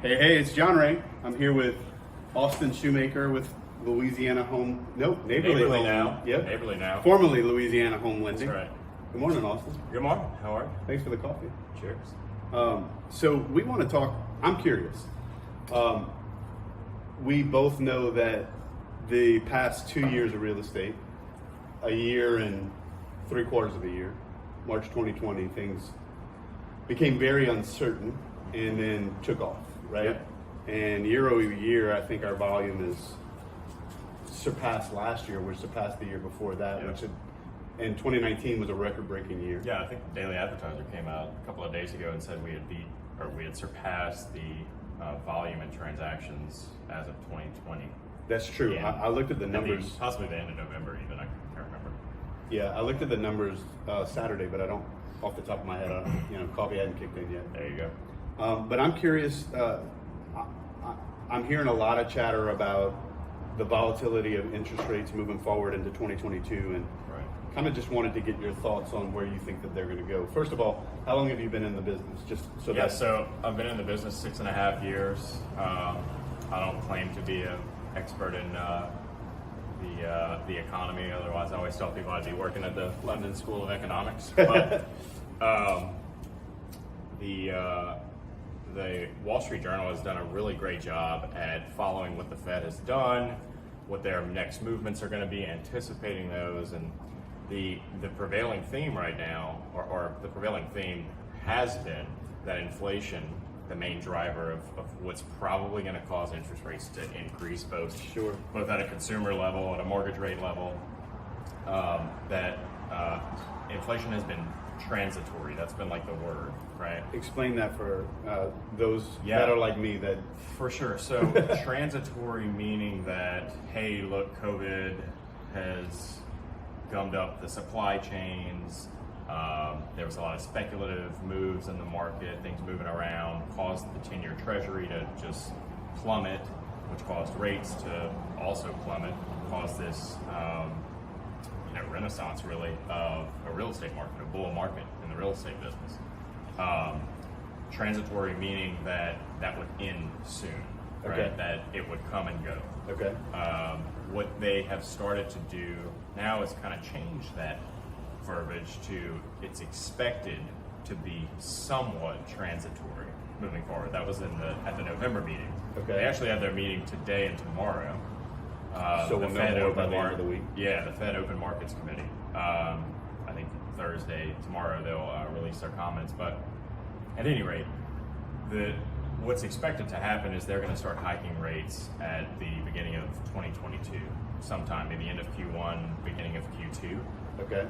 Hey, it's John Ray. I'm here with Austin Shumaker with Neighborly Neighborly Home. now. Yep. Neighborly now. Formerly Louisiana Home Lending. That's right. Good morning, Austin. Good morning. How are you? Thanks for the coffee. Cheers. So we want to talk, I'm curious. We both know that the past 2 years of real estate, a year and 3/4 of a year, March 2020, things became very uncertain and then took off, right? Yep. And year over year, I think our volume is surpassed last year, which surpassed the year before that, Yep. and 2019 was a record-breaking year. Yeah, I think the Daily Advertiser came out a couple of days ago and said we had surpassed the volume in transactions as of 2020. That's true. Yeah. I looked at the numbers. Possibly the end of November even, I can't remember. Yeah, I looked at the numbers Saturday, but I don't, off the top of my head, coffee hadn't kicked in yet. There you go. But I'm curious, I'm hearing a lot of chatter about the volatility of interest rates moving forward into 2022, and Right. kind of just wanted to get your thoughts on where you think that they're going to go. First of all, how long have you been in the business? So I've been in the business 6.5 years. I don't claim to be an expert in the economy. Otherwise, I always tell people I'd be working at the London School of Economics. But the Wall Street Journal has done a really great job at following what the Fed has done, what their next movements are going to be, anticipating those, and the prevailing theme right now, or the prevailing theme has been that inflation, the main driver of what's probably going to cause interest rates to increase, both at a consumer level and a mortgage rate level. That inflation has been transitory. That's been like the word, right? Explain that for those that are like me. That For sure. So transitory meaning that, hey, look, COVID has gummed up the supply chains. There was a lot of speculative moves in the market, things moving around, caused the 10-year treasury to just plummet, which caused rates to also plummet, caused this renaissance really of a real estate market, a bull market in the real estate business. Transitory meaning that would end soon, right? Okay. That it would come and go. okay? What they have started to do now is kind of change that verbiage to it's expected to be somewhat transitory moving forward. That was at the November meeting. Okay. They actually have their meeting today and tomorrow. So we'll know more by the end of the week? Yeah, the Fed Open Markets Committee. I think Thursday, tomorrow, they'll release their comments. But at any rate, what's expected to happen is they're going to start hiking rates at the beginning of 2022, sometime, maybe end of Q1, beginning of Q2. Okay.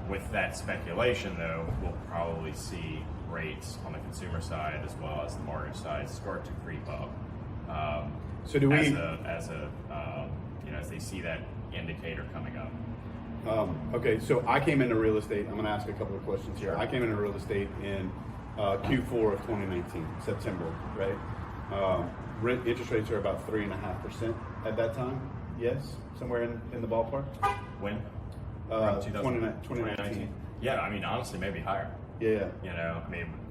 With that speculation, though, we'll probably see rates on the consumer side as well as the mortgage side start to creep up. So do we? As they see that indicator coming up. Okay, so I came into real estate. I'm going to ask a couple of questions here. Sure. I came into real estate in Q4 of 2019, September, right? Interest rates are about 3.5% at that time. Yes, somewhere in the ballpark. When? Around 2019. Yeah, I mean, honestly, maybe higher. Yeah.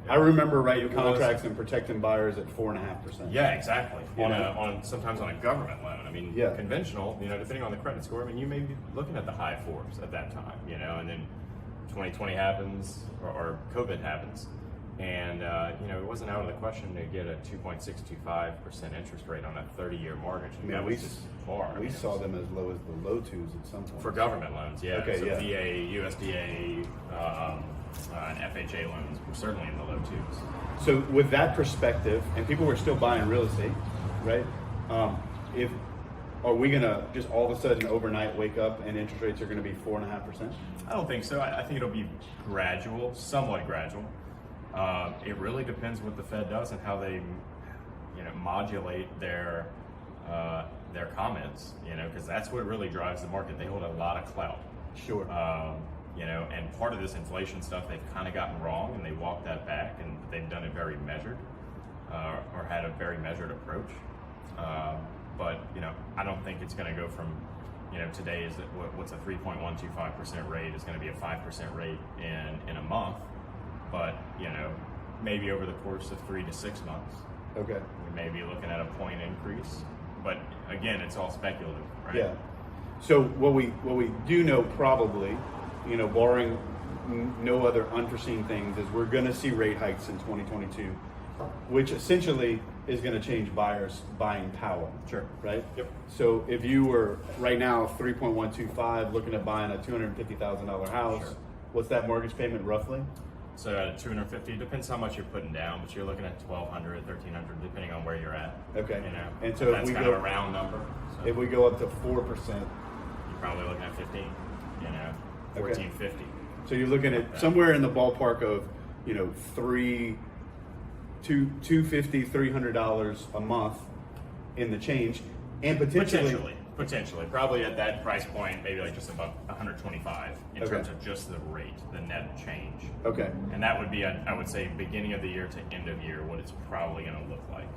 I remember writing it contracts was- and protecting buyers at 4.5%. Yeah, exactly. Yeah. Sometimes on a government loan. I mean, Yeah. conventional. Depending on the credit score. I mean, you may be looking at the high fours at that time. And then 2020 happens or COVID happens, and it wasn't out of the question to get a 2.625% interest rate on a 30-year mortgage. I mean, that was just far. We saw them as low as the low twos at some point. For government loans, yeah. Okay, so yeah. VA, USDA, and FHA loans were certainly in the low twos. So with that perspective, and people were still buying real estate, right? Are we gonna just all of a sudden overnight wake up and interest rates are gonna be 4.5%? I don't think so. I think it'll be gradual, somewhat gradual. It really depends what the Fed does and how they, modulate their comments. Because that's what really drives the market. They hold a lot of clout. Sure. And part of this inflation stuff they've kind of gotten wrong, and they walked that back, and they've done it very measured, or had a very measured approach. But I don't think it's going to go from, today is what's a 3.125% rate is going to be a 5% rate in a month, but maybe over the course of 3 to 6 months, Okay. We may be looking at a point increase, but again, it's all speculative, right? Yeah. So what we do know probably, barring no other unforeseen things, is we're going to see rate hikes in 2022, which essentially is going to change buyers' buying power. Sure. Right? Yep. So if you were right now 3.125 looking at buying a $250,000 house, Sure. what's that mortgage payment roughly? So at 250, depends how much you're putting down, but you're looking at 1,200, 1,300, depending on where you're at. Okay. And so But if that's we kind go of a round number. So if we go up to 4%, you're probably looking at 15. 1450. so you're looking at somewhere in the ballpark of $250, $300 a month in the change, and Potentially, probably at that price point, maybe like just above 125 in Okay. terms of just the rate, the net change. Okay. And that would be, I would say, beginning of the year to end of year, what it's probably going to look like.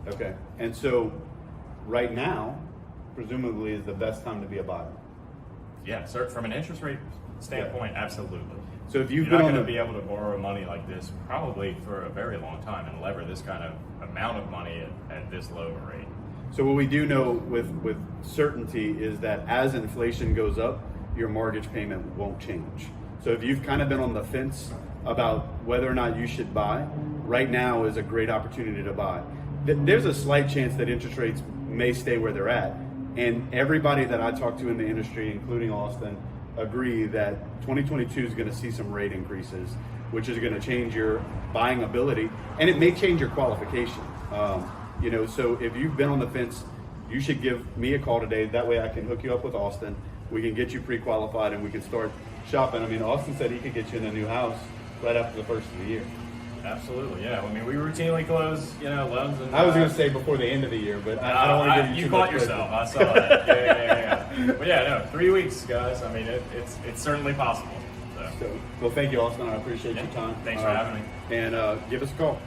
Okay. And so, right now, presumably, is the best time to be a buyer. Yeah, so from an interest rate standpoint, absolutely. So if you've You're been not on going the to be able to borrow money like this probably for a very long time and lever this kind of amount of money at this low a rate. So what we do know with certainty is that as inflation goes up, your mortgage payment won't change. So if you've kind of been on the fence about whether or not you should buy, right now is a great opportunity to buy. There's a slight chance that interest rates may stay where they're at. And everybody that I talk to in the industry, including Austin, agree that 2022 is going to see some rate increases, which is going to change your buying ability, and it may change your qualification. So if you've been on the fence, you should give me a call today. That way I can hook you up with Austin. We can get you pre-qualified and we can start shopping. I mean, Austin said he could get you in a new house right after the first of the year. Absolutely, yeah. I mean, we routinely close, loans. And, I was going to say before the end of the year, but I don't want to give you you too caught much yourself. credit. I saw that. Yeah. But yeah, no, 3 weeks, guys. I mean, it's certainly possible. So Well, thank you, Austin. I appreciate yeah, your time. thanks for having me. And give us a call.